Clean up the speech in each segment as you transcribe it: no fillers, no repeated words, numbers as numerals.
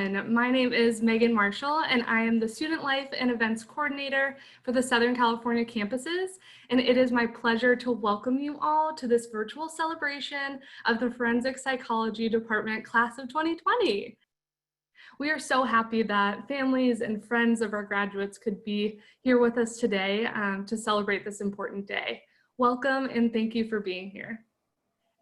everyone. My name is Megan Marshall, and I am the Student Life and Events Coordinator for the Southern California campuses. And it is my pleasure to welcome you all to this virtual celebration of the Forensic Psychology Department Class of 2020. We are so happy that families and friends of our graduates could be here with us today to celebrate this important day. Welcome and thank you for being here.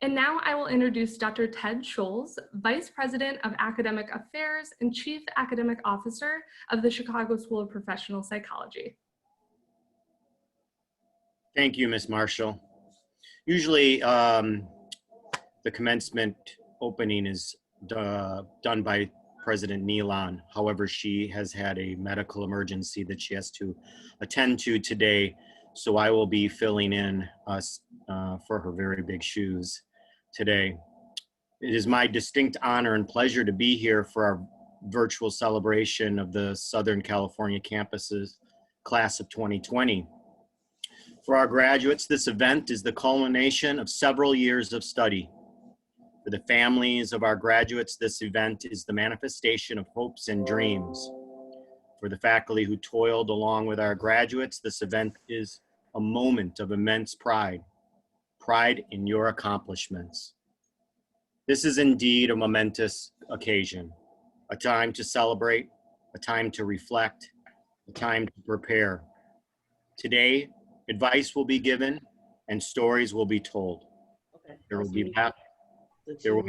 And now I will introduce Dr. Ted Schultz, Vice President of Academic Affairs and Chief Academic Officer of the Chicago School of Professional Psychology. Thank you, Ms. Marshall. Usually the commencement opening is done by President Nealon. However, she has had a medical emergency that she has to attend to today, so I will be filling in for her very big shoes today. It is my distinct honor and pleasure to be here for our virtual celebration of the Southern California campuses Class of 2020. For our graduates, this event is the culmination of several years of study. For the families of our graduates, this event is the manifestation of hopes and dreams. For the faculty who toiled along with our graduates, this event is a moment of immense pride in your accomplishments. This is indeed a momentous occasion, a time to celebrate, a time to reflect, a time to prepare. Today, advice will be given and stories will be told. There will be laughter, there will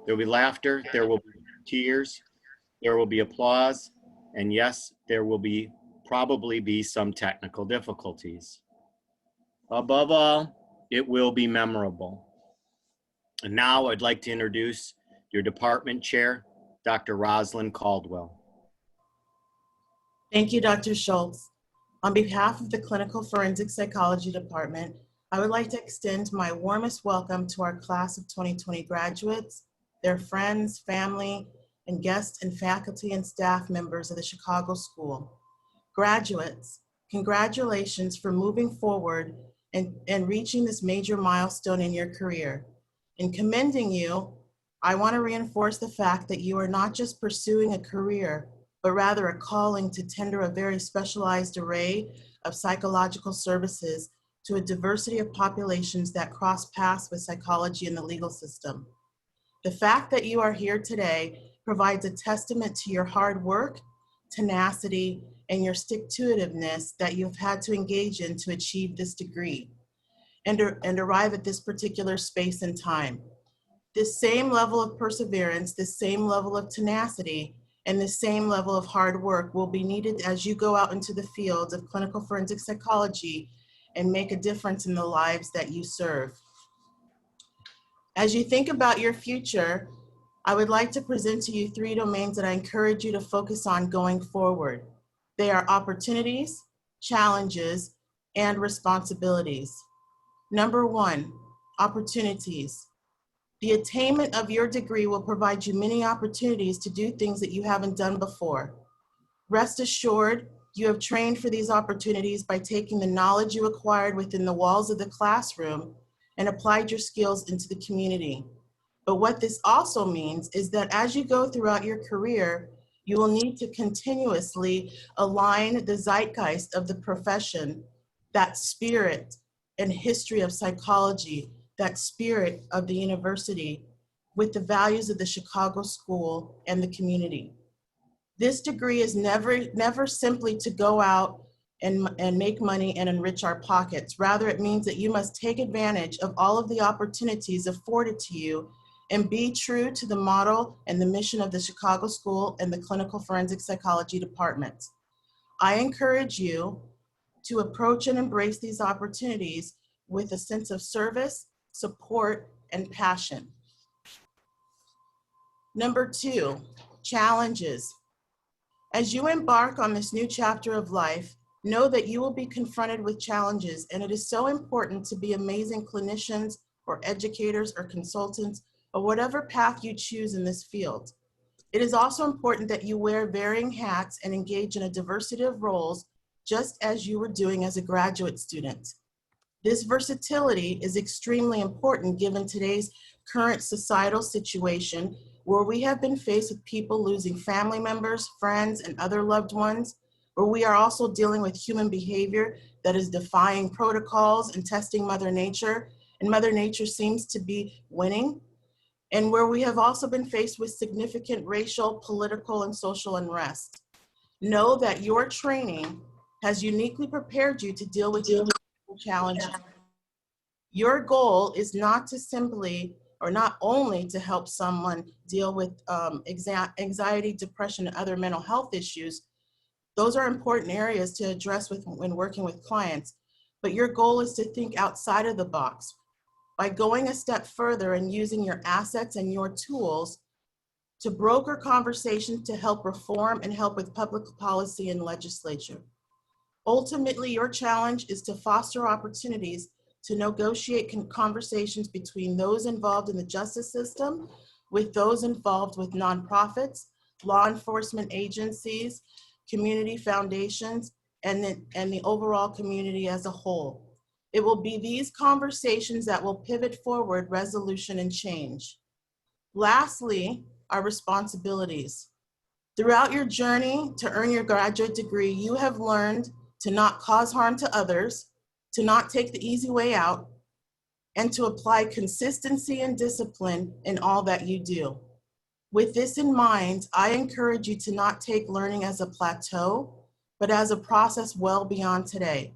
be laughter, there will be tears, there will be applause, and yes, there will probably be some technical difficulties. Above all, it will be memorable. And now I'd like to introduce your department chair, Dr. Rosalind Caldwell. Thank you, Dr. Schultz. On behalf of the Clinical Forensic Psychology Department, I would like to extend my warmest welcome to our Class of 2020 graduates, their friends, family, and guests and faculty and staff members of the Chicago School. Graduates, congratulations for moving forward and reaching this major milestone in your career. In commending you, I want to reinforce the fact that you are not just pursuing a career, but rather a calling to tender a very specialized array of psychological services to a diversity of populations that cross paths with psychology in the legal system. The fact that you are here today provides a testament to your hard work, tenacity, and your stick-to-itiveness that you've had to engage in to achieve this degree and arrive at this particular space and time. This same level of perseverance, this same level of tenacity, and the same level of hard work will be needed as you go out into the field of clinical forensic psychology and make a difference in the lives that you serve. As you think about your future, I would like to present to you 3 domains that I encourage you to focus on going forward. They are opportunities, challenges, and responsibilities. Number 1, opportunities. The attainment of your degree will provide you many opportunities to do things that you haven't done before. Rest assured, you have trained for these opportunities by taking the knowledge you acquired within the walls of the classroom and applied your skills into the community. But what this also means is that as you go throughout your career, you will need to continuously align the zeitgeist of the profession, that spirit and history of psychology, that spirit of the university, with the values of the Chicago School and the community. This degree is never simply to go out and make money and enrich our pockets. Rather, it means that you must take advantage of all of the opportunities afforded to you and be true to the model and the mission of the Chicago School and the Clinical Forensic Psychology Department. I encourage you to approach and embrace these opportunities with a sense of service, support, and passion. Number 2, challenges. As you embark on this new chapter of life, know that you will be confronted with challenges, and it is so important to be amazing clinicians or educators or consultants or whatever path you choose in this field. It is also important that you wear varying hats and engage in a diversity of roles, just as you were doing as a graduate student. This versatility is extremely important given today's current societal situation where we have been faced with people losing family members, friends, and other loved ones, where we are also dealing with human behavior that is defying protocols and testing Mother Nature, and Mother Nature seems to be winning, and where we have also been faced with significant racial, political, and social unrest. Know that your training has uniquely prepared you to deal with these challenges. Your goal is not to simply, or not only to help someone deal with anxiety, depression, and other mental health issues. Those are important areas to address when working with clients, but your goal is to think outside of the box by going a step further and using your assets and your tools to broker conversations to help reform and help with public policy and legislature. Ultimately, your challenge is to foster opportunities to negotiate conversations between those involved in the justice system, with those involved with nonprofits, law enforcement agencies, community foundations, and the overall community as a whole. It will be these conversations that will pivot forward resolution and change. Lastly, our responsibilities. Throughout your journey to earn your graduate degree, you have learned to not cause harm to others, to not take the easy way out, and to apply consistency and discipline in all that you do. With this in mind, I encourage you to not take learning as a plateau, but as a process well beyond today.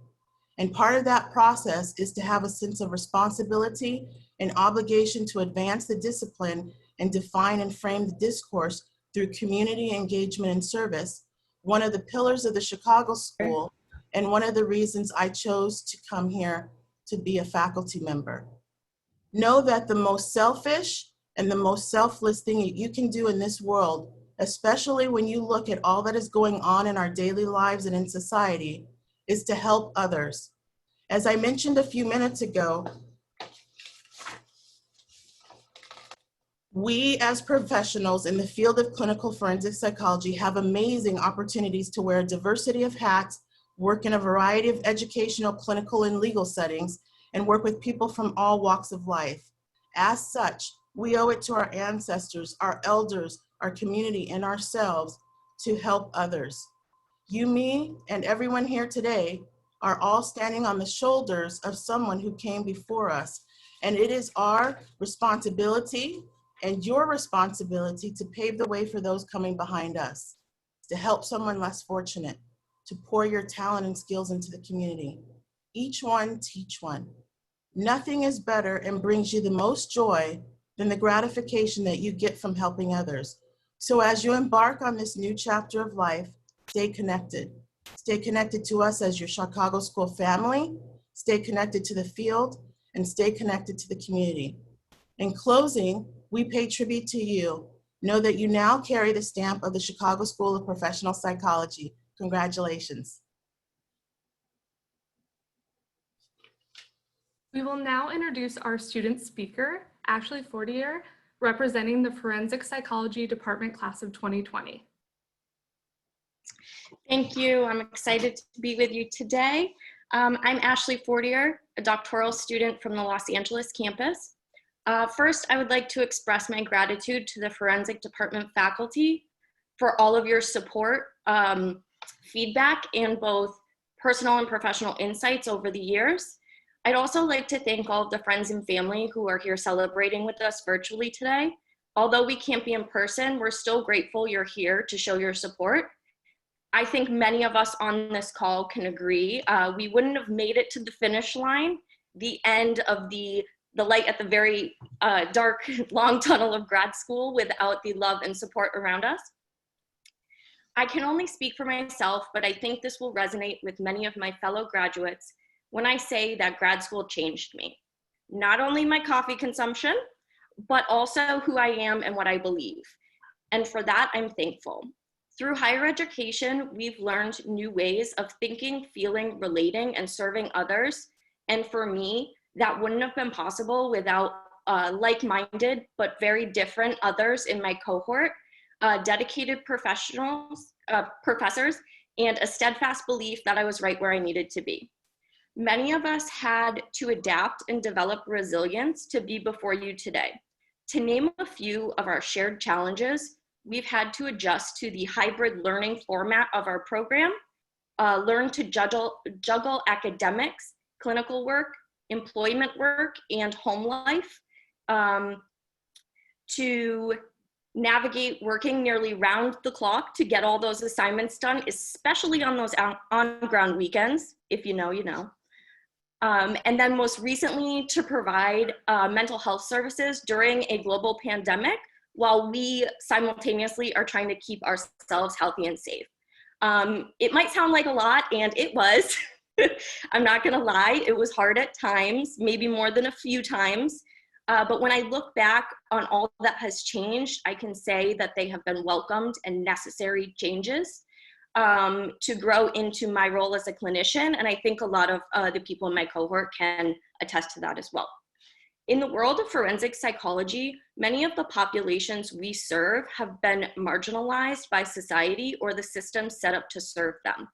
And part of that process is to have a sense of responsibility and obligation to advance the discipline and define and frame the discourse through community engagement and service, one of the pillars of the Chicago School, and one of the reasons I chose to come here to be a faculty member. Know that the most selfish and the most selfless thing that you can do in this world, especially when you look at all that is going on in our daily lives and in society, is to help others. As I mentioned a few minutes ago, we as professionals in the field of clinical forensic psychology have amazing opportunities to wear a diversity of hats, work in a variety of educational, clinical, and legal settings, and work with people from all walks of life. As such, we owe it to our ancestors, our elders, our community, and ourselves to help others. You, me, and everyone here today are all standing on the shoulders of someone who came before us, and it is our responsibility and your responsibility to pave the way for those coming behind us, to help someone less fortunate, to pour your talent and skills into the community. Each one, teach one. Nothing is better and brings you the most joy than the gratification that you get from helping others. So as you embark on this new chapter of life, stay connected. Stay connected to us as your Chicago School family, stay connected to the field, and stay connected to the community. In closing, we pay tribute to you. Know that you now carry the stamp of the Chicago School of Professional Psychology. Congratulations. We will now introduce our student speaker, Ashley Fortier, representing the Forensic Psychology Department Class of 2020. Thank you. I'm excited to be with you today. I'm Ashley Fortier, a doctoral student from the Los Angeles campus. First, I would like to express my gratitude to the Forensic Department faculty for all of your support, feedback, and both personal and professional insights over the years. I'd also like to thank all of the friends and family who are here celebrating with us virtually today. Although we can't be in person, we're still grateful you're here to show your support. I think many of us on this call can agree. We wouldn't have made it to the finish line, the end of the light at the very dark, long tunnel of grad school, without the love and support around us. I can only speak for myself, but I think this will resonate with many of my fellow graduates when I say that grad school changed me. Not only my coffee consumption, but also who I am and what I believe. And for that, I'm thankful. Through higher education, we've learned new ways of thinking, feeling, relating, and serving others. And for me, that wouldn't have been possible without like-minded but very different others in my cohort, dedicated professors, and a steadfast belief that I was right where I needed to be. Many of us had to adapt and develop resilience to be before you today, To name a few of our shared challenges, we've had to adjust to the hybrid learning format of our program, learn to juggle academics, clinical work, employment work, and home life, to navigate working nearly round the clock to get all those assignments done, especially on those on-ground weekends. If you know, you know. And then most recently to provide mental health services during a global pandemic while we simultaneously are trying to keep ourselves healthy and safe. It might sound like a lot, and it was. I'm not gonna lie, it was hard at times, maybe more than a few times. But when I look back on all that has changed, I can say that they have been welcomed and necessary changes to grow into my role as a clinician. And I think a lot of the people in my cohort can attest to that as well. In the world of forensic psychology, many of the populations we serve have been marginalized by society or the system set up to serve them.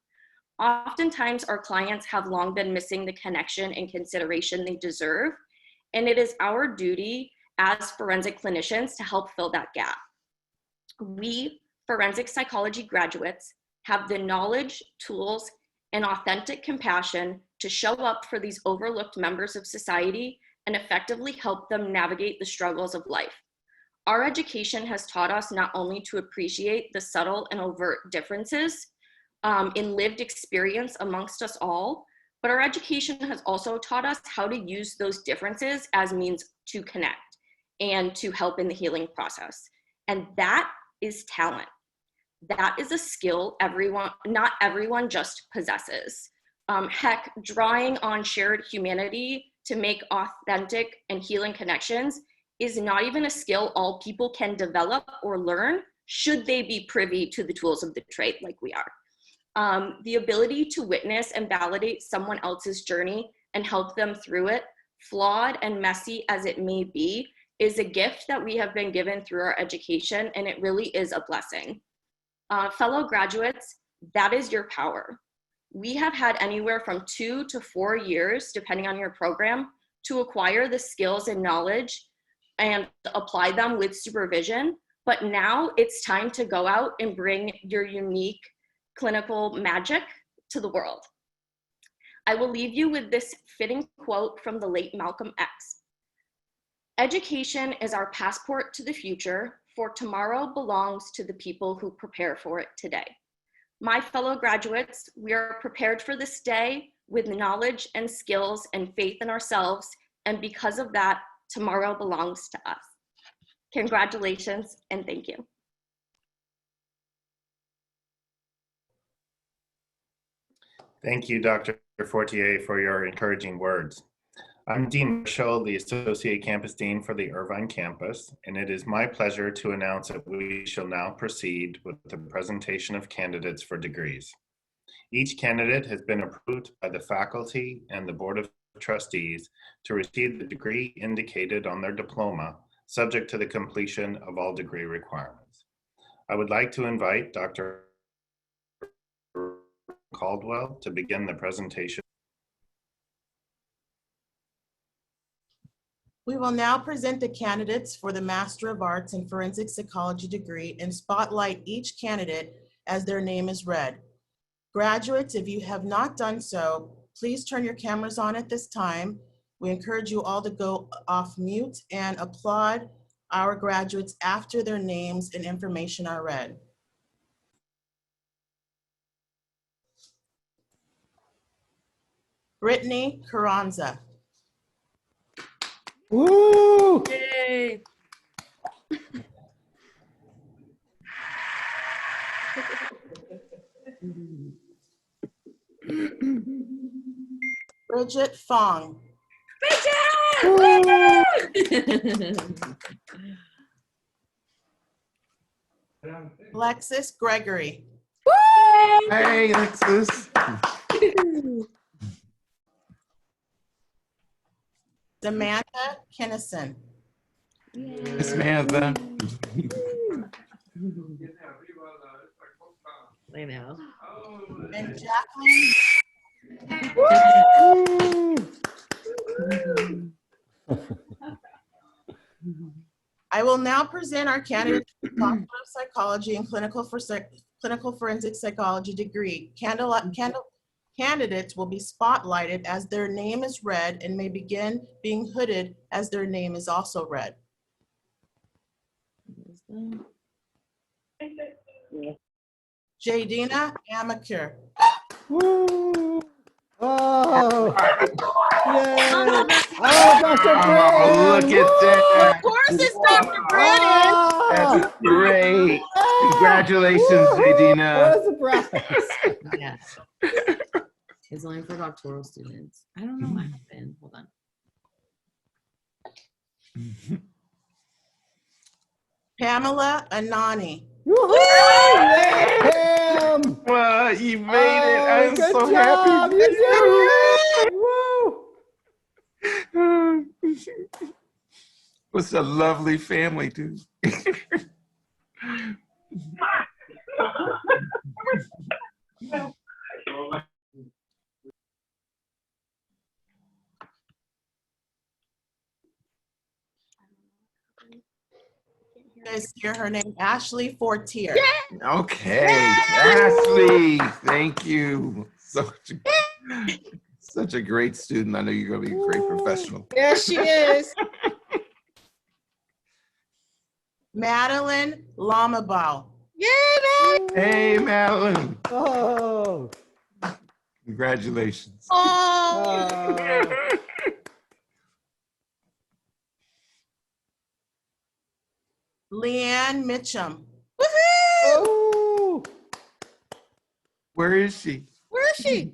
Oftentimes, our clients have long been missing the connection and consideration they deserve, and it is our duty as forensic clinicians to help fill that gap. We, forensic psychology graduates, have the knowledge, tools, and authentic compassion to show up for these overlooked members of society and effectively help them navigate the struggles of life. Our education has taught us not only to appreciate the subtle and overt differences in lived experience amongst us all, but our education has also taught us how to use those differences as means to connect and to help in the healing process. And that is talent. That is a skill not everyone just possesses. Heck, drawing on shared humanity to make authentic and healing connections is not even a skill all people can develop or learn, should they be privy to the tools of the trade like we are. The ability to witness and validate someone else's journey and help them through it, flawed and messy as it may be, is a gift that we have been given through our education, and it really is a blessing. Fellow graduates, that is your power. We have had anywhere from 2 to 4 years, depending on your program, to acquire the skills and knowledge and apply them with supervision. But now it's time to go out and bring your unique clinical magic to the world. I will leave you with this fitting quote from the late Malcolm X. Education is our passport to the future, for tomorrow belongs to the people who prepare for it today. My fellow graduates, we are prepared for this day with knowledge and skills and faith in ourselves, and because of that, tomorrow belongs to us. Congratulations, and thank you. Thank you, Dr. Fortier, for your encouraging words. I'm Dean Marshall, the Associate Campus Dean for the Irvine campus, and it is my pleasure to announce that we shall now proceed with the presentation of candidates for degrees. Each candidate has been approved by the faculty and the Board of Trustees to receive the degree indicated on their diploma, subject to the completion of all degree requirements. I would like to invite Dr. Caldwell to begin the presentation. We will now present the candidates for the Master of Arts in Forensic Psychology degree and spotlight each candidate as their name is read. Graduates, if you have not done so, please turn your cameras on at this time. We encourage you all to go off mute and applaud our graduates after their names and information are read. Brittany Carranza. Woo! Yay! Bridget Fong. Alexis Gregory. Hey, Alexis. Samantha Kinnison. Hey, Samantha. I know. And Jacqueline. I will now present our candidates for Doctor of Psychology and Clinical Forensic Psychology degree. Candidates will be spotlighted as their name is read and may begin being hooded as their name is also read. Jadina Amaker. Woo! Oh! Yay! Oh, Dr. Oh, Brandon! look at that. Of course it's Dr. Brandon. Oh! That's great. Congratulations, Woo! Jadina. What a surprise! Yeah. It's only for doctoral students. I don't know what happened. Hold on. Pamela Anani. Woohoo! Yay, Pam! Well, you made it. Oh, I'm good so job. happy. You did it! Woo! What's a lovely family, dude. You guys hear her name? Ashley Fortier. Okay, Ashley, thank you. Such a great student. I know you're going to be a great professional. There she is. Madeline Lamabau. Hey, Madeline. Oh! Congratulations. Oh. Leanne Mitchum. Oh! Where is she? Where is she?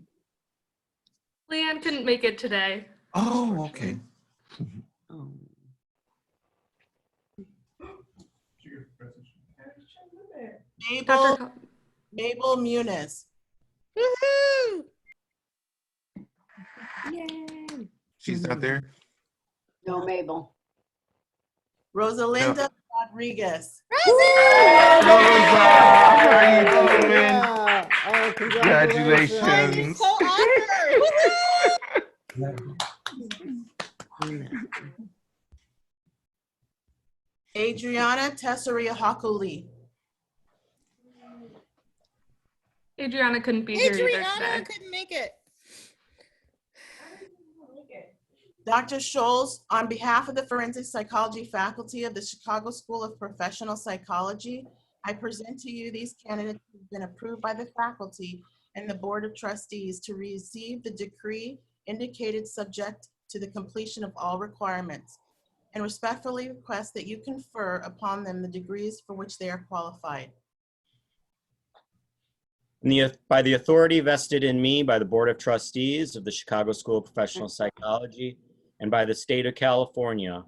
Leanne couldn't make it today. Oh, okay. Oh. Mabel, Dr. Mabel Muniz. Yay. She's not there? No, Mabel. Rosalinda Rodriguez. Rosa, how are you doing? Yeah. Oh, Congratulations. Adriana Tessaria Hakuli. Adriana couldn't be here either today. couldn't make it. Dr. Schultz, on behalf of the Forensic Psychology faculty of the Chicago School of Professional Psychology, I present to you these candidates who have been approved by the faculty and the Board of Trustees to receive the degree indicated subject to the completion of all requirements, and respectfully request that you confer upon them the degrees for which they are qualified. By the authority vested in me by the Board of Trustees of the Chicago School of Professional Psychology and by the state of California,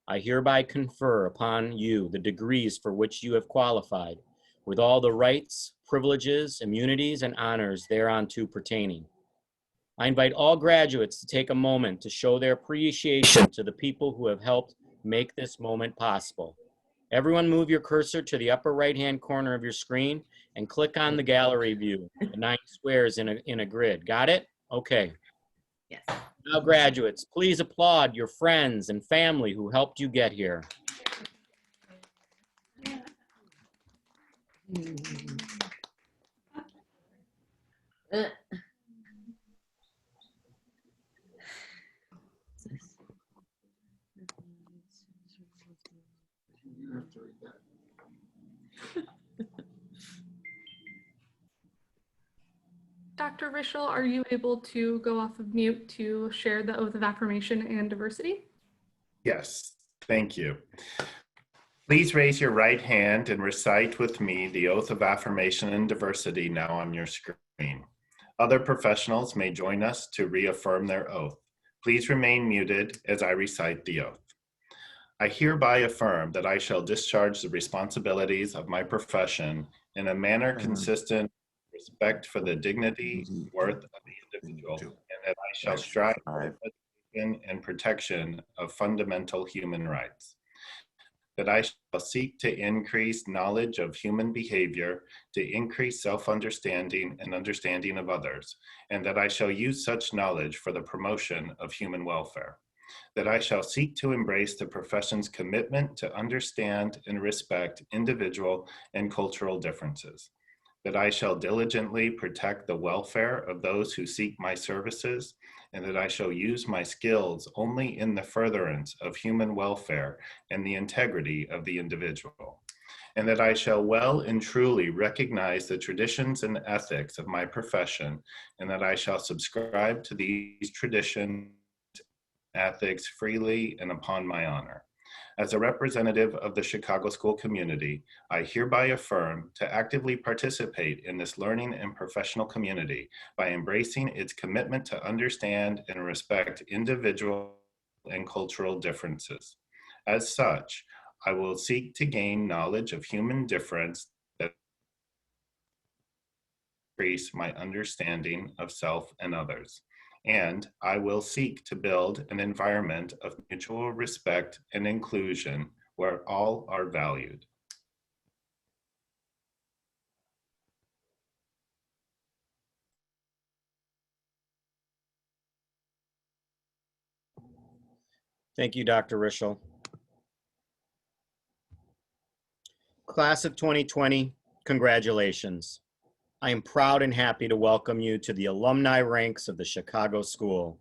I hereby confer upon you the degrees for which you have qualified, with all the rights, privileges, immunities, and honors thereunto pertaining. I invite all graduates to take a moment to show their appreciation to the people who have helped make this moment possible. Everyone move your cursor to the upper right-hand corner of your screen and click on the gallery view, the 9 squares in a grid. Got it? Okay. Yes. Now, graduates, please applaud your friends and family who helped you get here. Dr. Rischel, are you able to go off of mute to share the oath of affirmation and diversity? Yes, thank you. Please raise your right hand and recite with me the oath of affirmation and diversity now on your screen. Other professionals may join us to reaffirm their oath. Please remain muted as I recite the oath. I hereby affirm that I shall discharge the responsibilities of my profession in a manner consistent with respect for the dignity and worth of the individual, and that I shall strive for education and protection of fundamental human rights. That I shall seek to increase knowledge of human behavior, to increase self-understanding and understanding of others, and that I shall use such knowledge for the promotion of human welfare. that I shall seek to embrace the profession's commitment to understand and respect individual and cultural differences, that I shall diligently protect the welfare of those who seek my services, and that I shall use my skills only in the furtherance of human welfare and the integrity of the individual, and that I shall well and truly recognize the traditions and ethics of my profession, and that I shall subscribe to these traditions, ethics freely and upon my honor. As a representative of the Chicago school community, I hereby affirm to actively participate in this learning and professional community by embracing its commitment to understand and respect individual and cultural differences. As such, I will seek to gain knowledge of human difference that increase my understanding of self and others. And I will seek to build an environment of mutual respect and inclusion where all are valued. Thank you, Dr. Rischel. Class of 2020, congratulations. I am proud and happy to welcome you to the alumni ranks of the Chicago School.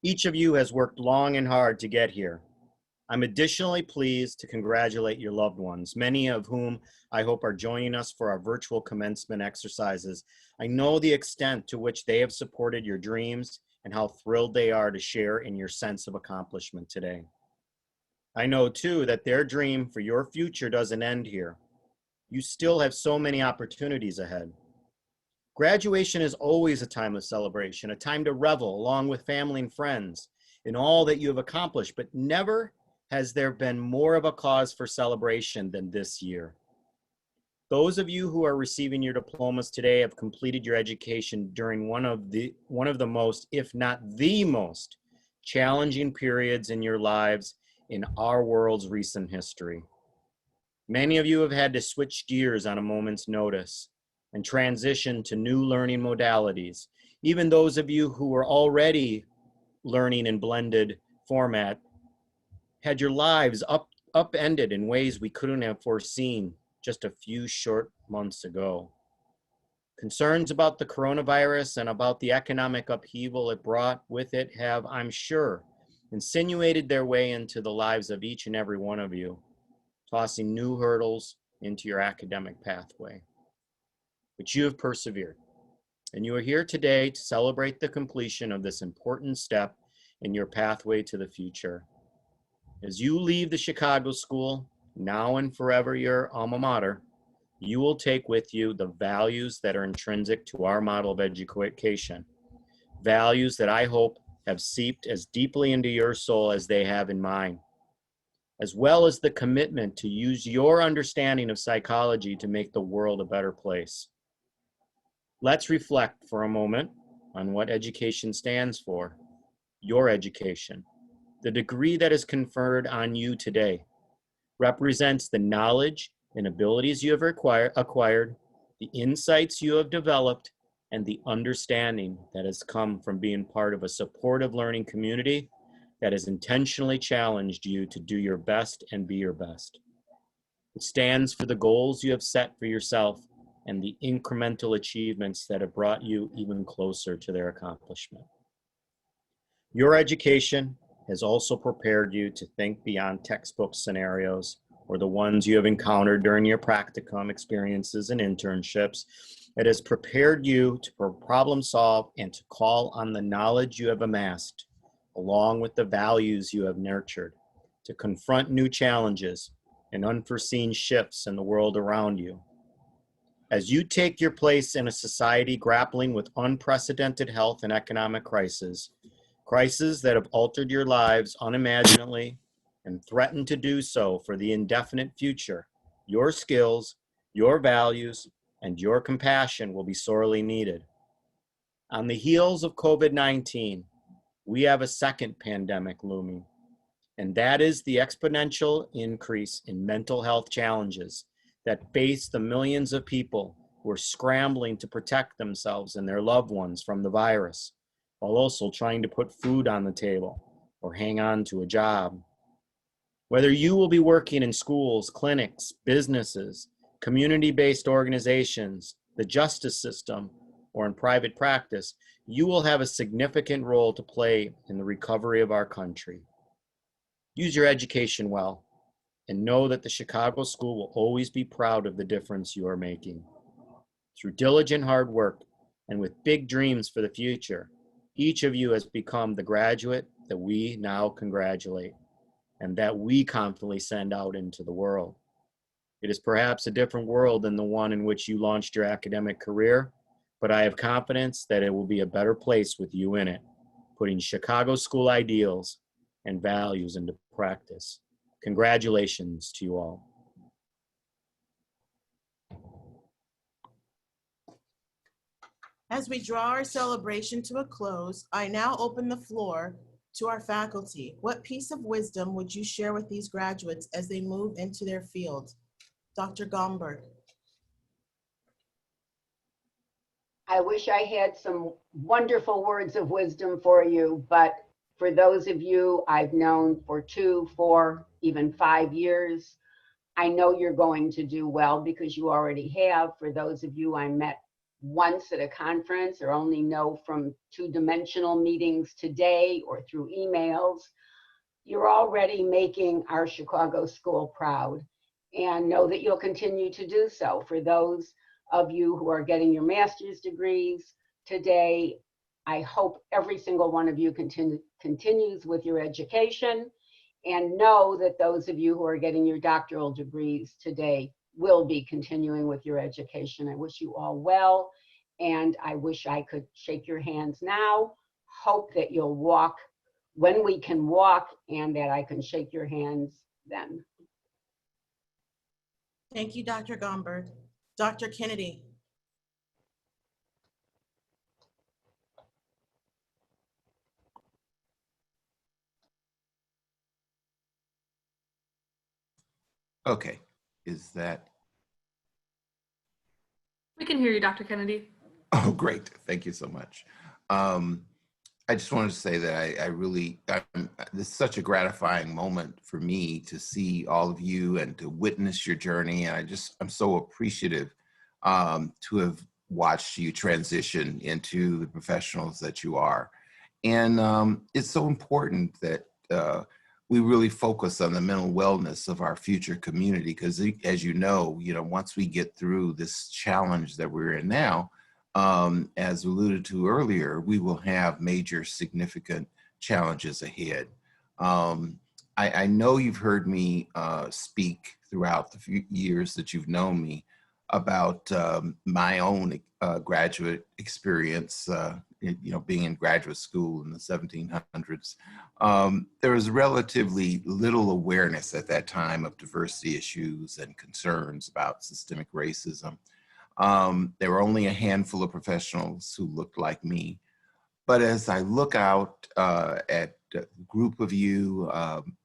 Each of you has worked long and hard to get here. I'm additionally pleased to congratulate your loved ones, many of whom I hope are joining us for our virtual commencement exercises. I know the extent to which they have supported your dreams and how thrilled they are to share in your sense of accomplishment today. I know too that their dream for your future doesn't end here. You still have so many opportunities ahead. Graduation is always a time of celebration, a time to revel along with family and friends in all that you have accomplished, but never has there been more of a cause for celebration than this year. Those of you who are receiving your diplomas today have completed your education during one of the most, if not the most, challenging periods in your lives in our world's recent history. Many of you have had to switch gears on a moment's notice and transition to new learning modalities. Even those of you who were already learning in blended format had your lives upended in ways we couldn't have foreseen just a few short months ago. Concerns about the coronavirus and about the economic upheaval it brought with it have, I'm sure, insinuated their way into the lives of each and every one of you, tossing new hurdles into your academic pathway. But you have persevered, and you are here today to celebrate the completion of this important step in your pathway to the future. As you leave the Chicago School, now and forever your alma mater, you will take with you the values that are intrinsic to our model of education, values that I hope have seeped as deeply into your soul as they have in mine, as well as the commitment to use your understanding of psychology to make the world a better place. Let's reflect for a moment on what education stands for. Your education, the degree that is conferred on you today, represents the knowledge and abilities you have acquired, the insights you have developed, and the understanding that has come from being part of a supportive learning community that has intentionally challenged you to do your best and be your best. It stands for the goals you have set for yourself and the incremental achievements that have brought you even closer to their accomplishment. Your education has also prepared you to think beyond textbook scenarios or the ones you have encountered during your practicum experiences and internships. It has prepared you to problem solve and to call on the knowledge you have amassed, along with the values you have nurtured, to confront new challenges and unforeseen shifts in the world around you. As you take your place in a society grappling with unprecedented health and economic crises that have altered your lives unimaginably and threaten to do so for the indefinite future, your skills, your values, and your compassion will be sorely needed. On the heels of COVID-19, we have a second pandemic looming, and that is the exponential increase in mental health challenges that face the millions of people who are scrambling to protect themselves and their loved ones from the virus, while also trying to put food on the table or hang on to a job. Whether you will be working in schools, clinics, businesses, community-based organizations, the justice system, or in private practice, you will have a significant role to play in the recovery of our country. Use your education well, and know that the Chicago School will always be proud of the difference you are making. Through diligent hard work and with big dreams for the future, each of you has become the graduate that we now congratulate and that we confidently send out into the world. It is perhaps a different world than the one in which you launched your academic career, but I have confidence that it will be a better place with you in it, putting Chicago School ideals and values into practice. Congratulations to you all. As we draw our celebration to a close, I now open the floor to our faculty. What piece of wisdom would you share with these graduates as they move into their field? Dr. Gomberg. I wish I had some wonderful words of wisdom for you, but for those of you I've known for 2, 4, even 5 years, I know you're going to do well because you already have. For those of you I met once at a conference or only know from 2-dimensional meetings today or through emails, you're already making our Chicago School proud, and know that you'll continue to do so. For those of you who are getting your master's degrees today, I hope every single one of you continues with your education, and know that those of you who are getting your doctoral degrees today will be continuing with your education. I wish you all well, and I wish I could shake your hands now. Hope that you'll walk when we can walk, and that I can shake your hands then. Thank you, Dr. Gomberg. Dr. Kennedy. Okay, is that, We can hear you, Dr. Kennedy. oh, great. Thank you so much. I just wanted to say that I really, this is such a gratifying moment for me to see all of you and to witness your journey. And I'm so appreciative to have watched you transition into the professionals that you are. And it's so important that we really focus on the mental wellness of our future community, because as you know, once we get through this challenge that we're in now, as alluded to earlier, we will have major significant challenges ahead. I know you've heard me speak throughout the few years that you've known me about my own graduate experience, being in graduate school in the 1700s. There was relatively little awareness at that time of diversity issues and concerns about systemic racism. There were only a handful of professionals who looked like me. But as I look out at a group of you,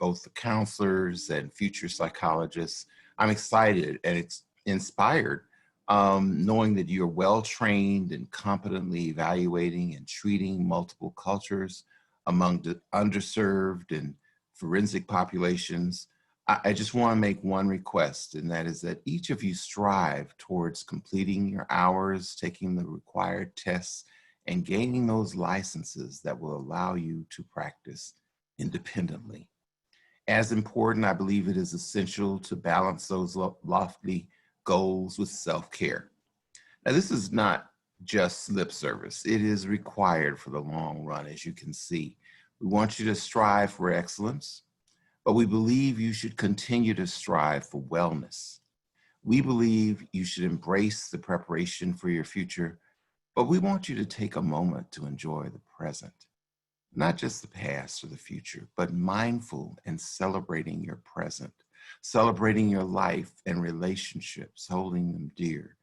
both the counselors and future psychologists, I'm excited and it's inspired, knowing that you're well-trained and competently evaluating and treating multiple cultures among the underserved and forensic populations. I just want to make one request, and that is that each of you strive towards completing your hours, taking the required tests, and gaining those licenses that will allow you to practice independently. As important, I believe it is essential to balance those lofty goals with self-care. Now, this is not just lip service. It is required for the long run, as you can see. We want you to strive for excellence, but we believe you should continue to strive for wellness. We believe you should embrace the preparation for your future, but we want you to take a moment to enjoy the present. Not just the past or the future, but mindful and celebrating your present, celebrating your life and relationships, holding them dear,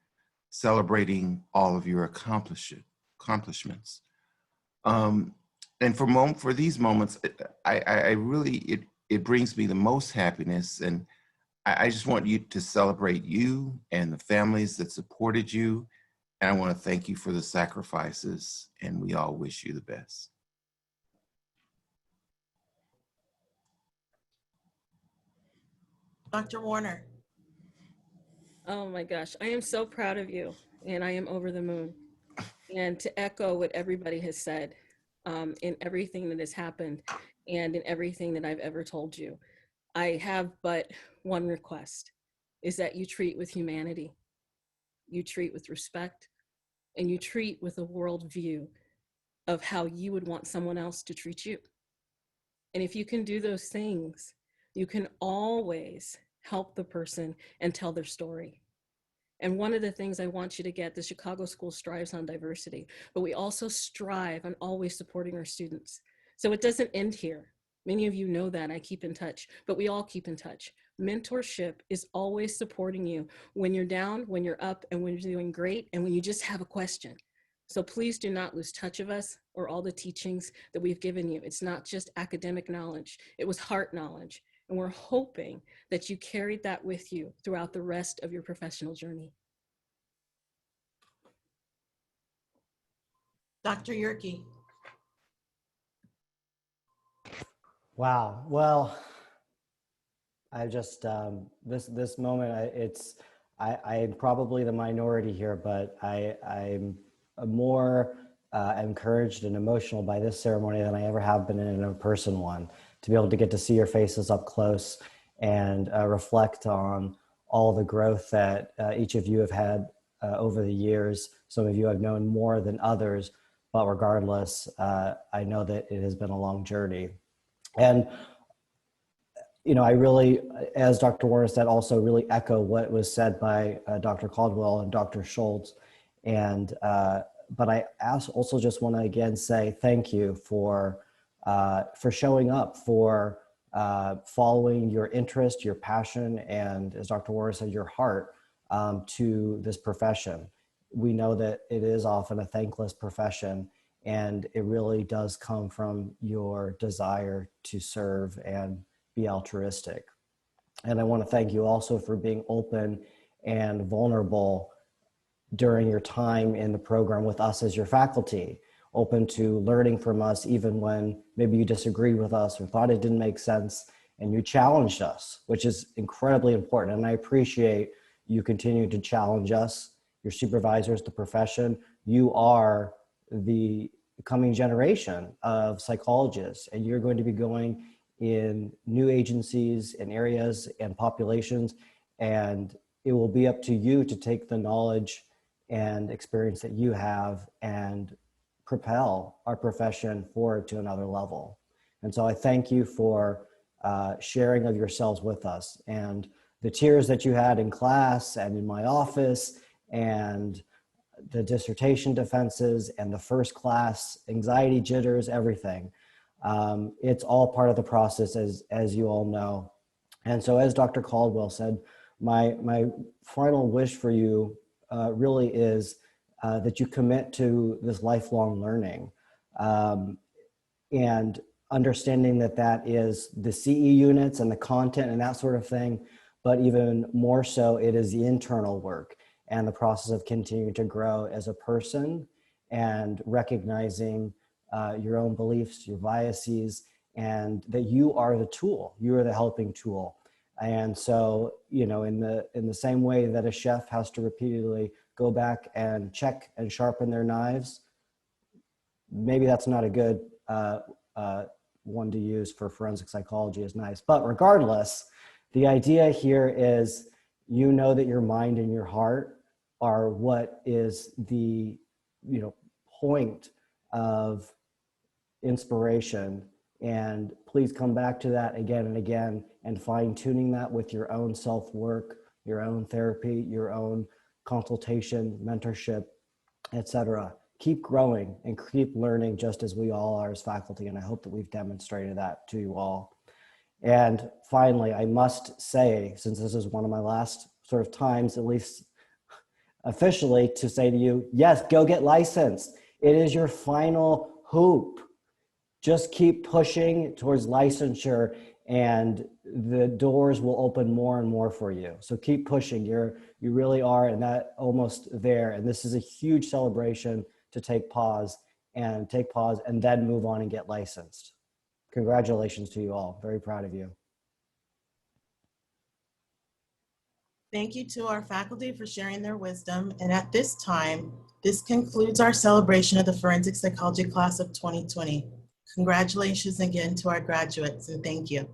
celebrating all of your accomplishments. And for these moments, it brings me the most happiness, and I just want you to celebrate you and the families that supported you, and I want to thank you for the sacrifices, and we all wish you the best. Dr. Warner. Oh my gosh, I am so proud of you, and I am over the moon. And to echo what everybody has said, in everything that has happened and in everything that I've ever told you, I have but one request, is that you treat with humanity, you treat with respect, and you treat with a worldview of how you would want someone else to treat you. And if you can do those things, you can always help the person and tell their story. And one of the things I want you to get, the Chicago School strives on diversity, but we also strive on always supporting our students. So it doesn't end here. Many of you know that, I keep in touch, but we all keep in touch. Mentorship is always supporting you when you're down, when you're up, and when you're doing great, and when you just have a question. So please do not lose touch of us or all the teachings that we've given you. It's not just academic knowledge, it was heart knowledge. And we're hoping that you carried that with you throughout the rest of your professional journey. Dr. Yerkey. Wow. Well, I just this moment. I'm probably the minority here, but I'm more encouraged and emotional by this ceremony than I ever have been in a person one. To be able to get to see your faces up close and reflect on all the growth that each of you have had over the years. Some of you I've known more than others, but regardless, I know that it has been a long journey. And you know, I really, as Dr. Warner said, also really echo what was said by Dr. Caldwell and Dr. Schultz. And, but I also just want to again say thank you for showing up, for following your interest, your passion, and as Dr. Warner said, your heart to this profession. We know that it is often a thankless profession, and it really does come from your desire to serve and be altruistic. And I want to thank you also for being open and vulnerable during your time in the program with us as your faculty, open to learning from us even when maybe you disagreed with us or thought it didn't make sense, and you challenged us, which is incredibly important. And I appreciate you continue to challenge us, your supervisors, the profession. You are the coming generation of psychologists, and you're going to be going in new agencies and areas and populations, and it will be up to you to take the knowledge and experience that you have and propel our profession forward to another level. And so I thank you for sharing of yourselves with us, and the tears that you had in class and in my office, and the dissertation defenses and the first class anxiety, jitters, everything. It's all part of the process, as you all know. And so as Dr. Caldwell said, my final wish for you really is that you commit to this lifelong learning and understanding that that is the CE units and the content and that sort of thing, but even more so, it is the internal work and the process of continuing to grow as a person and recognizing your own beliefs, your biases, and that you are the tool, you are the helping tool. And so, you know, in the same way that a chef has to repeatedly go back and check and sharpen their knives, maybe that's not a good one to use for forensic psychology as knives. But regardless, the idea here is, you know, that your mind and your heart are what is the, you know, point of inspiration, and please come back to that again and again, and fine tuning that with your own self-work, your own therapy, your own consultation, mentorship, etc. Keep growing and keep learning, just as we all are as faculty, and I hope that we've demonstrated that to you all. And finally, I must say, since this is one of my last sort of times, at least officially, to say to you, yes, go get licensed. It is your final hoop. Just keep pushing towards licensure, and the doors will open more and more for you. So keep pushing. You really are, and that almost there. And this is a huge celebration to take pause and then move on and get licensed. Congratulations to you all. Very proud of you. Thank you to our faculty for sharing their wisdom. And at this time, this concludes our celebration of the Forensic Psychology class of 2020. Congratulations again to our graduates, and thank you.